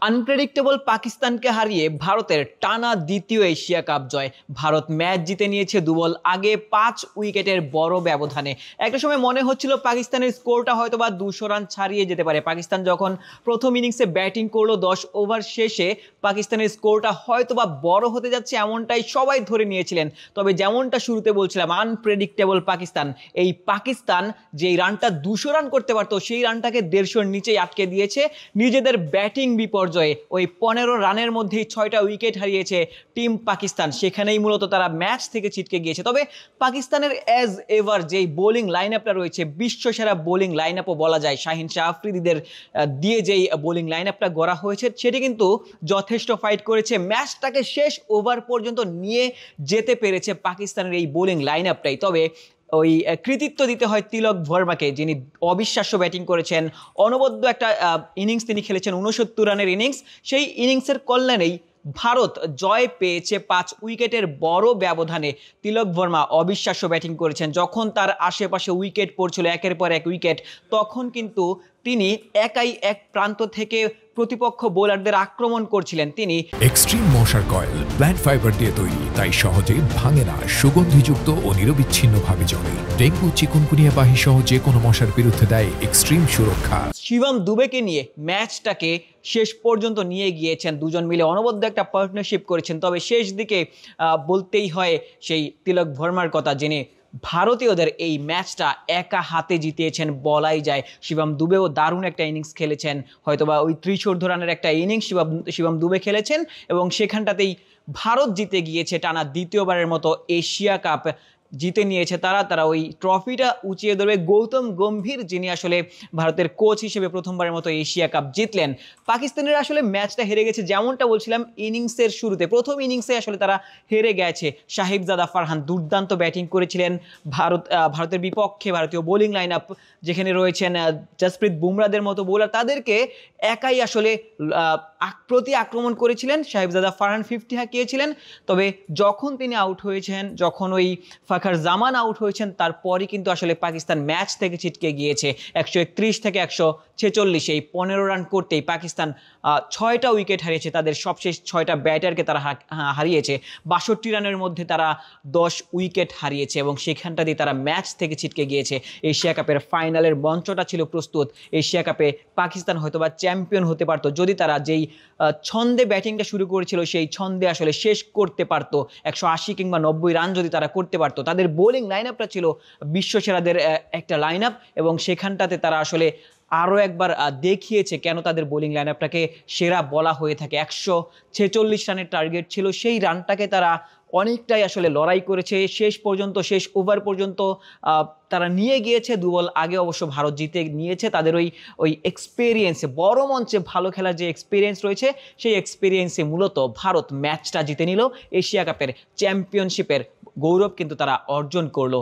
Unpredictable পাকিস্তানকে হারিয়ে ভারতের টানা দ্বিতীয় এশিয়া কাপ জয়। ভারত ম্যাচ জিতে নিয়েছে 2 বল আগে 5 উইকেটের বড় ব্যবধানে। একটা সময় মনে হচ্ছিল পাকিস্তানের স্কোরটা হয়তো বা 200 রান ছাড়িয়ে যেতে পারে। পাকিস্তান যখন প্রথম ইনিংসে ব্যাটিং করলো 10 ওভার শেষে পাকিস্তানের স্কোরটা হয়তো বা বড় হতে যাচ্ছে এমনটাই সবাই ধরে নিয়েছিলেন। তবে যেমনটা শুরুতে বলছিলাম, আনপ্রেডিক্টেবল পাকিস্তান, এই পাকিস্তান যেই রানটা 200 রান করতে পারতো সেই রানটাকে 150-র নিচেই আটকে দিয়েছে। নিজেদের ব্যাটিং বিপর্যয়ে ওই 15 রানের মধ্যেই 6টা উইকেট হারিয়েছে টিম পাকিস্তান। সেখানেই মূলত তারা ম্যাচ থেকে ছিটকে গিয়েছে। তবে পাকিস্তানের অ্যাজ এভার যেই বোলিং লাইন আপটা রয়েছে, বিশ্বসেরা বোলিং লাইন আপও বলা যায়, শাহিন শাহ আফ্রিদিদের দিয়ে যেই বোলিং লাইন আপটা গড়া হয়েছে সেটি কিন্তু যথেষ্ট ফাইট করেছে। ম্যাচটাকে শেষ ওভার পর্যন্ত নিয়ে যেতে পেরেছে পাকিস্তানের এই বোলিং লাইন আপটাই। তবে ওই কৃতিত্ব দিতে হয় তিলক ভার্মাকে, যিনি অবিশ্বাস্য ব্যাটিং করেছেন। অনবদ্য একটা ইনিংস তিনি খেলেছেন, 69 রানের ইনিংস। সেই ইনিংসের কল্যাণেই ভারত জয় পেয়েছে 5 উইকেটের বড় ব্যবধানে। তিলক ভার্মা অবিশ্বাস্য ব্যাটিং করেছেন। যখন তার আশেপাশে উইকেট পড়ছিল একের পর এক উইকেট, তখন কিন্তু তিনি একাই এক প্রান্ত থেকে প্রতিপক্ষ বোলারদের আক্রমণ করছিলেন। তিনি এক্সট্রিম মশার কয়েল প্ল্যান্ট ফাইবার দিয়ে তৈরি, তাই সহজে ভাঙে না, সুগন্ধিযুক্ত ও নিরবিচ্ছিন্নভাবে জ্বলে। ডেঙ্গু, চিকুনগুনিয়া বাহি সহ যে কোনো মশার বিরুদ্ধে দেয় এক্সট্রিম সুরক্ষা। শিবম দুবেকে নিয়ে ম্যাচটাকে শেষ পর্যন্ত নিয়ে গিয়েছেন। দুজন মিলে অনবদ্য একটা পার্টনারশিপ করেছেন। তবে শেষ দিকে বলতেই হয় সেই তিলক ভার্মার কথা, যিনি ভারতীয়দের এই ম্যাচটা একা হাতে জিতিয়েছেন বলাই যায়। শিবম দুবেও দারুণ একটা ইনিংস খেলেছেন, হয়তোবা ওই 30 রানের একটা ইনিংস শিবম দুবে খেলেছেন এবং সেখানটাতেই ভারত জিতে গিয়েছে। টানা দ্বিতীয়বারের মতো এশিয়া কাপ জিতে নিয়েছে তারা ওই ট্রফিটা উঁচিয়ে ধরবে। গৌতম গম্ভীর, যিনি আসলে ভারতের কোচ হিসেবে প্রথমবারের মতো এশিয়া কাপ জিতলেন। পাকিস্তানের আসলে ম্যাচটা হেরে গেছে, যেমনটা বলছিলাম ইনিংসের শুরুতে, প্রথম ইনিংসে আসলে তারা হেরে গেছে। সাহিবজাদা ফারহান দুর্দান্ত ব্যাটিং করেছিলেন ভারতের বিপক্ষে। ভারতীয় বোলিং লাইন আপ যেখানে রয়েছেন জসপ্রীত বুমরাদের মতো বোলার, তাদেরকে একাই আসলে প্রতি আক্রমণ করেছিলেন। সাহিবজাদা ফারহান 50 হাঁকিয়েছিলেন। তবে যখন তিনি আউট হয়েছেন, যখন ওই ফাখার জামান আউট হয়েছেন, তারপরই কিন্তু আসলে পাকিস্তান ম্যাচ থেকে ছিটকে গিয়েছে। 131 থেকে 146, এই 15 রান করতেই পাকিস্তান 6টা উইকেট হারিয়েছে। তাদের সবশেষ 6টা ব্যাটারকে তারা হারিয়েছে। 62 রানের মধ্যে তারা 10 উইকেট হারিয়েছে এবং সেখানটাতেই তারা ম্যাচ থেকে ছিটকে গিয়েছে। এশিয়া কাপের ফাইনালের মঞ্চটা ছিল প্রস্তুত। এশিয়া কাপে পাকিস্তান হয়তোবা চ্যাম্পিয়ন হতে পারত যদি তারা যেই ছন্দে ব্যাটিংটা শুরু করেছিল সেই ছন্দে আসলে শেষ করতে পারত। 180 কিংবা 90 রান যদি তারা করতে পারতো। তাদের বোলিং লাইন আপটা ছিল বিশ্বসেরাদের একটা লাইন আপ এবং সেখানটাতে তারা আসলে আরও একবার দেখিয়েছে কেন তাদের বোলিং লাইন আপটাকে সেরা বলা হয়ে থাকে। 146 রানের টার্গেট ছিল, সেই রানটাকে তারা অনেকটাই আসলে লড়াই করেছে শেষ পর্যন্ত, শেষ ওভার পর্যন্ত তারা নিয়ে গিয়েছে। 2 বল আগে অবশ্য ভারত জিতে নিয়েছে। তাদের ওই এক্সপিরিয়েন্সে, বড় মঞ্চে ভালো খেলার যে এক্সপিরিয়েন্স রয়েছে, সেই এক্সপিরিয়েন্সে মূলত ভারত ম্যাচটা জিতে নিল। এশিয়া কাপের চ্যাম্পিয়নশিপের গৌরব কিন্তু তারা অর্জন করলো।